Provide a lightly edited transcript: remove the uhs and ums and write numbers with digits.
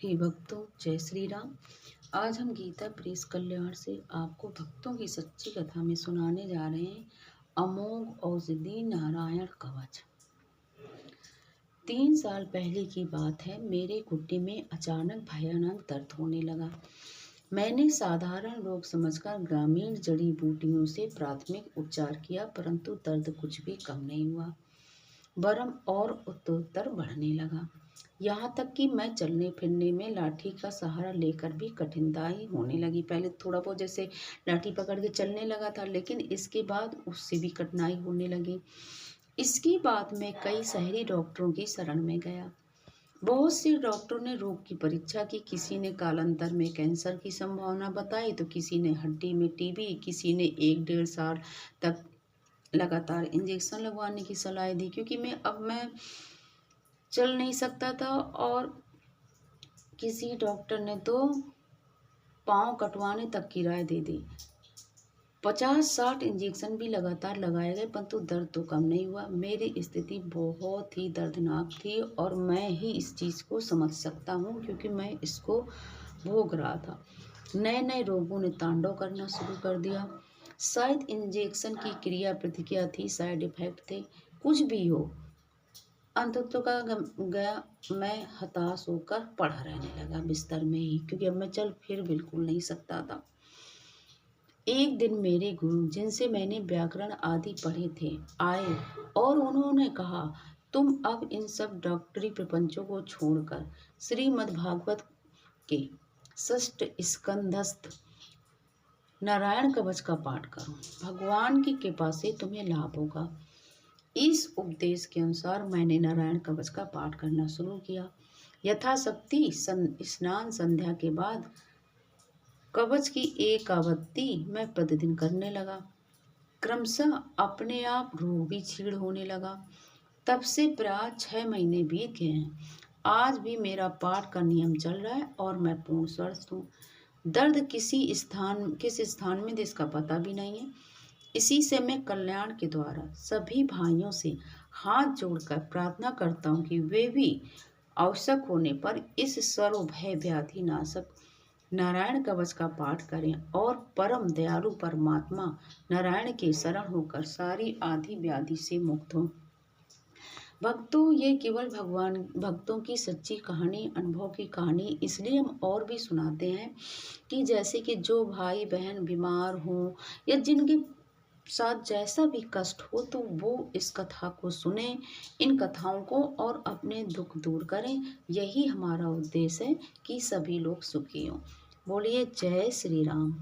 प्रिय भक्तों, जय श्री राम। आज हम गीता प्रेस कल्याण से आपको भक्तों की सच्ची कथा में सुनाने जा रहे हैं अमोघ औषधि नारायण कवच। 3 साल पहले की बात है। मेरे घुटने में अचानक भयानक दर्द होने लगा। मैंने साधारण रोग समझकर ग्रामीण जड़ी बूटियों से प्राथमिक उपचार किया, परंतु दर्द कुछ भी कम नहीं हुआ, बरम और उत्तरोत्तर बढ़ने लगा। यहाँ तक कि मैं चलने फिरने में लाठी का सहारा लेकर भी कठिनाई होने लगी। पहले थोड़ा बहुत जैसे लाठी पकड़ के चलने लगा था, लेकिन इसके बाद उससे भी कठिनाई होने लगी। इसके बाद मैं कई शहरी डॉक्टरों की शरण में गया। बहुत से डॉक्टरों ने रोग की परीक्षा की। किसी ने कालांतर में कैंसर की संभावना बताई, तो किसी ने हड्डी में टीबी, किसी ने 1-1.5 साल तक लगातार इंजेक्शन लगवाने की सलाह दी, क्योंकि मैं चल नहीं सकता था। और किसी डॉक्टर ने तो पाँव कटवाने तक की राय दे दी। 50-60 इंजेक्शन भी लगातार लगाए गए, परंतु दर्द तो कम नहीं हुआ। मेरी स्थिति बहुत ही दर्दनाक थी और मैं ही इस चीज़ को समझ सकता हूँ, क्योंकि मैं इसको भोग रहा था। नए नए रोगों ने तांडव करना शुरू कर दिया। शायद इंजेक्शन की क्रिया प्रतिक्रिया थी, साइड इफेक्ट थे, कुछ भी हो। अंततः का गया मैं हताश होकर पड़ा रहने लगा बिस्तर में ही, क्योंकि अब मैं चल फिर बिल्कुल नहीं सकता था। एक दिन मेरे गुरु, जिनसे मैंने व्याकरण आदि पढ़े थे, आए और उन्होंने कहा, तुम अब इन सब डॉक्टरी प्रपंचों को छोड़कर श्रीमद् भागवत के षष्ठ स्कंधस्थ नारायण कवच का पाठ करो। भगवान की कृपा से तुम्हें लाभ होगा। इस उपदेश के अनुसार मैंने नारायण कवच का पाठ करना शुरू किया। यथाशक्ति स्नान संध्या के बाद कवच की एक आवृत्ति मैं प्रतिदिन करने लगा। क्रमशः अपने आप रोग भी क्षीण होने लगा। तब से प्राय 6 महीने बीत गए हैं। आज भी मेरा पाठ का नियम चल रहा है और मैं पूर्ण स्वस्थ हूँ। दर्द किस स्थान में इसका पता भी नहीं है। इसी से मैं कल्याण के द्वारा सभी भाइयों से हाथ जोड़कर प्रार्थना करता हूँ कि वे भी आवश्यक होने पर इस सर्वभय व्याधि नाशक नारायण कवच का पाठ करें और परम दयालु परमात्मा नारायण के शरण होकर सारी आदि व्याधि से मुक्त हों। भक्तों, ये केवल भगवान भक्तों की सच्ची कहानी, अनुभव की कहानी इसलिए हम और भी सुनाते हैं कि जैसे कि जो भाई बहन बीमार हों या जिनके साथ जैसा भी कष्ट हो, तो वो इस कथा को सुने, इन कथाओं को, और अपने दुख दूर करें। यही हमारा उद्देश्य है कि सभी लोग सुखी हों। बोलिए जय श्री राम।